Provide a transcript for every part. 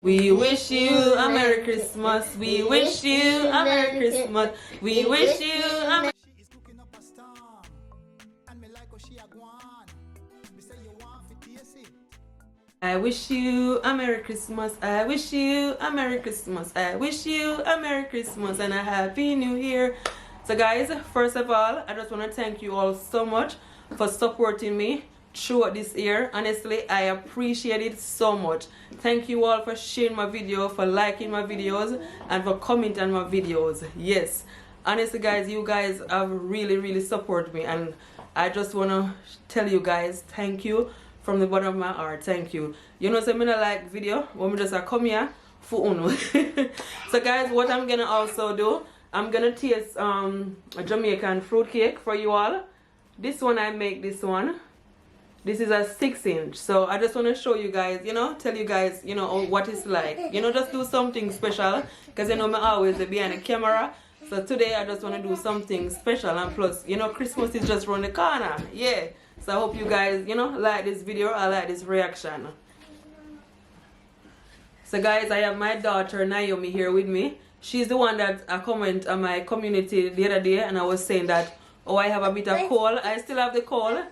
We wish you a Merry Christmas. We wish you a Merry Christmas. We wish you a Merry She is cooking up a storm, and me like how she a gwan. Me say you want fi taste it. I wish you a Merry Christmas. I wish you a Merry Christmas. I wish you a Merry Christmas and a Happy New Year. So guys, first of all, I just want to thank you all so much for supporting me throughout this year. Honestly, I appreciate it so much. Thank you all for sharing my video, for liking my videos, and for commenting on my videos. Yes, honestly guys, you guys have really supported me, and I just want to tell you guys thank you from the bottom of my heart. Thank you. You know, so I like video when we just come here for uno. So guys, what I'm gonna also do, I'm gonna taste a Jamaican fruit cake for you all. This one I make this one. This is a 6-inch. So I just want to show you guys, you know, tell you guys, you know, what it's like. You know, just do something special. Because you know, me always behind the camera. So today I just want to do something special. And plus, you know, Christmas is just around the corner. Yeah. So I hope you guys, you know, like this video. I like this reaction. So guys, I have my daughter Naomi here with me. She's the one that I comment on my community the other day, and I was saying that, oh, I have a bit of cold. I still have the cold.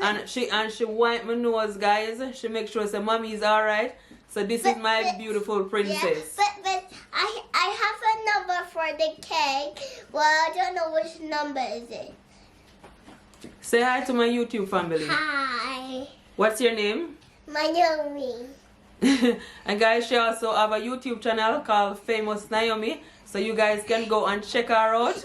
And she wiped my nose, guys. She makes sure say mommy is alright. So this is my beautiful princess. Yeah, but I have a number for the cake. Well, I don't know which number is it. Say hi to my YouTube family. Hi. What's your name? Naomi. And guys, she also have a YouTube channel called Famous Naomi. So you guys can go and check her out.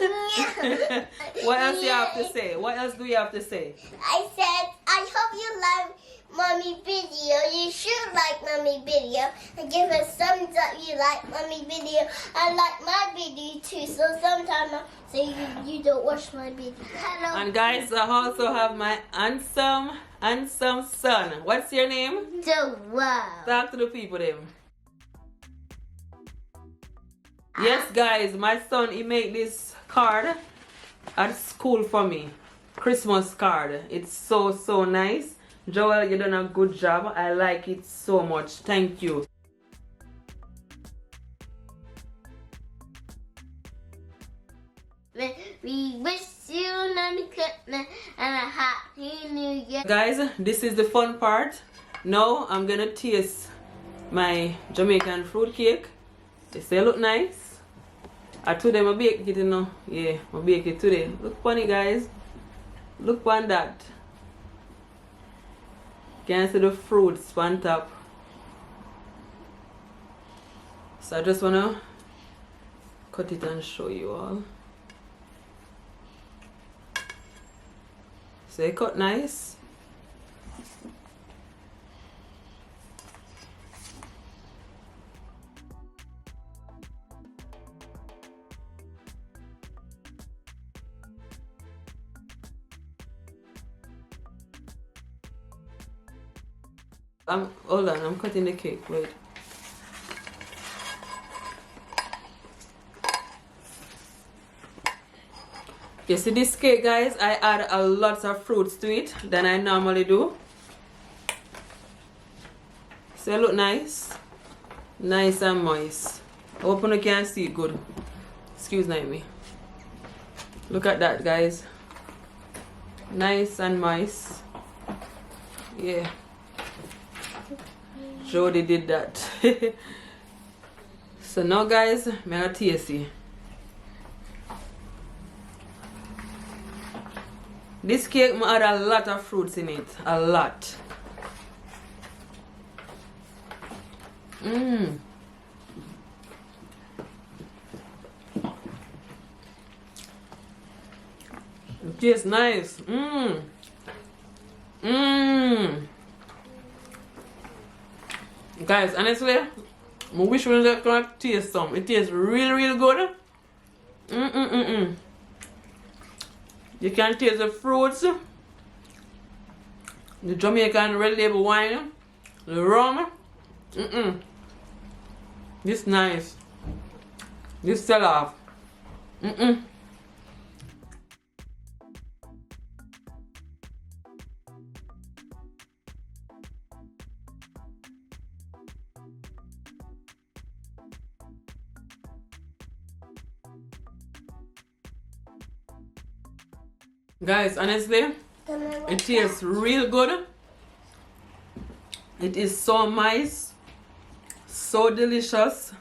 What else you have to say? What else do you have to say? I said, I hope you like mommy video. You should like mommy video. And give us thumbs up you like mommy video. And like my video too. So sometimes I say you don't watch my video. Hello. And guys, I also have my handsome son. What's your name? Joel. Talk to the people then. Yes guys, my son, he made this card at school for me. Christmas card. It's so nice. Joel, you done a good job. I like it so much. Thank you. We wish you Merry Christmas and a Happy New Year. Guys, this is the fun part. Now I'm gonna taste my Jamaican fruit cake. They say look nice. I told them I bake it, you know. Yeah, I bake it today. Look funny guys. Look on that. Can you see the fruits on top? So I just wanna cut it and show you all. So it cut nice. Hold on, I'm cutting the cake, wait. You see this cake guys, I add a lot of fruits to it than I normally do. So it look nice. Nice and moist. I hope you can see it good. Excuse me. Look at that guys. Nice and moist. Yeah. Jody did that. So now guys, I'm gonna taste it. This cake I add a lot of fruits in it. A lot. It tastes nice. Guys, honestly, I wish we could taste some. It tastes really good. You can taste the fruits, the Jamaican red label wine, the rum. This nice. This sell off. Guys, honestly, it tastes real good. It is so nice, so delicious.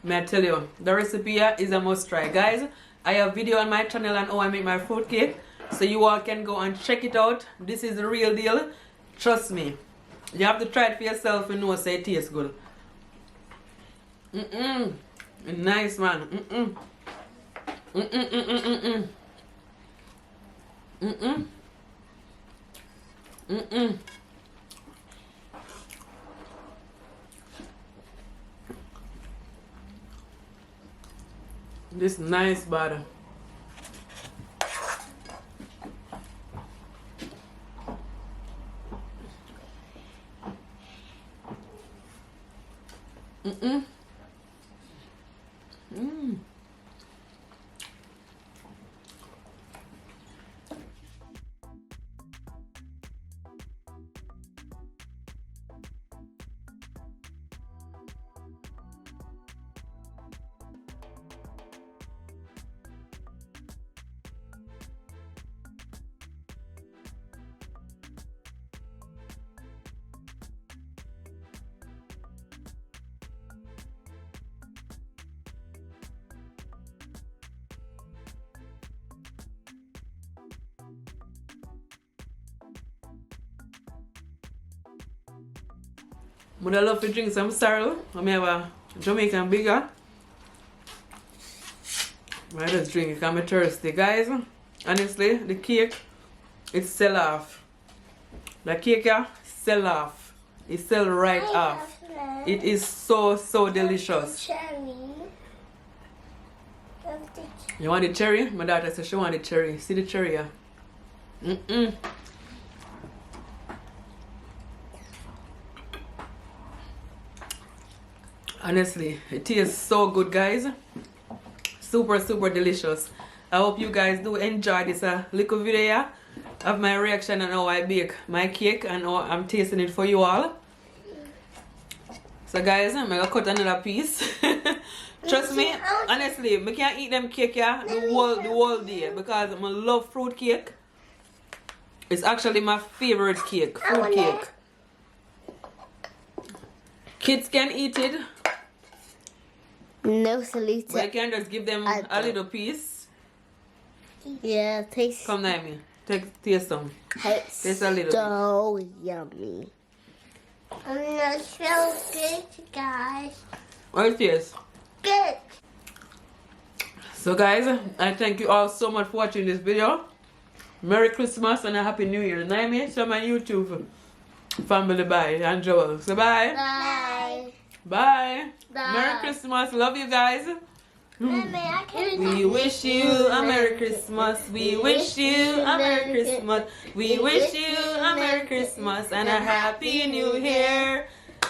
May I tell you, the recipe here is a must try. Guys, I have video on my channel on how I make my fruit cake, so you all can go and check it out. This is the real deal. Trust me. You have to try it for yourself and know say it tastes good. Nice, man. This nice butter. But I love to drink some sorrel. I have a Jamaican bigger. I just drink it because I'm thirsty. Guys, honestly, the cake, it sell off. The cake here, sell off. It sell right off. It is so delicious. You want the cherry? My daughter said she want the cherry. See the cherry here? Honestly, it tastes so good, guys. Super delicious. I hope you guys do enjoy this little video of my reaction and how I bake my cake and how I'm tasting it for you all. So guys, I'm gonna cut another piece. Trust me, honestly, I can't eat them cake here the whole day because I love fruit cake. It's actually my favorite cake, fruit cake. Kids can eat it. No salute. But I can just give them a little piece. Yeah, taste. Come down me. Taste some. Taste a little so yummy. It's so good, guys. What it tastes? Good. So guys, I thank you all so much for watching this video. Merry Christmas and a Happy New Year. Naomi, show my YouTube family bye and Joel. So bye. Bye. Bye. Bye. Merry Christmas. Love you guys. Mommy, I can't. We wish you a Merry Christmas. We wish you a Merry Christmas. We wish you a Merry Christmas and a Happy New Year.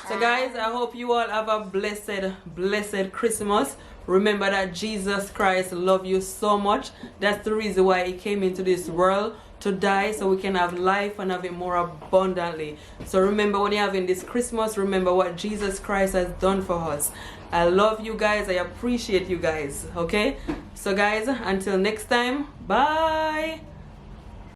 So guys, I hope you all have a blessed Christmas. Remember that Jesus Christ loves you so much. That's the reason why he came into this world, to die so we can have life and have it more abundantly. So remember, when you're having this Christmas, remember what Jesus Christ has done for us. I love you guys. I appreciate you guys. Okay? So guys, until next time, bye.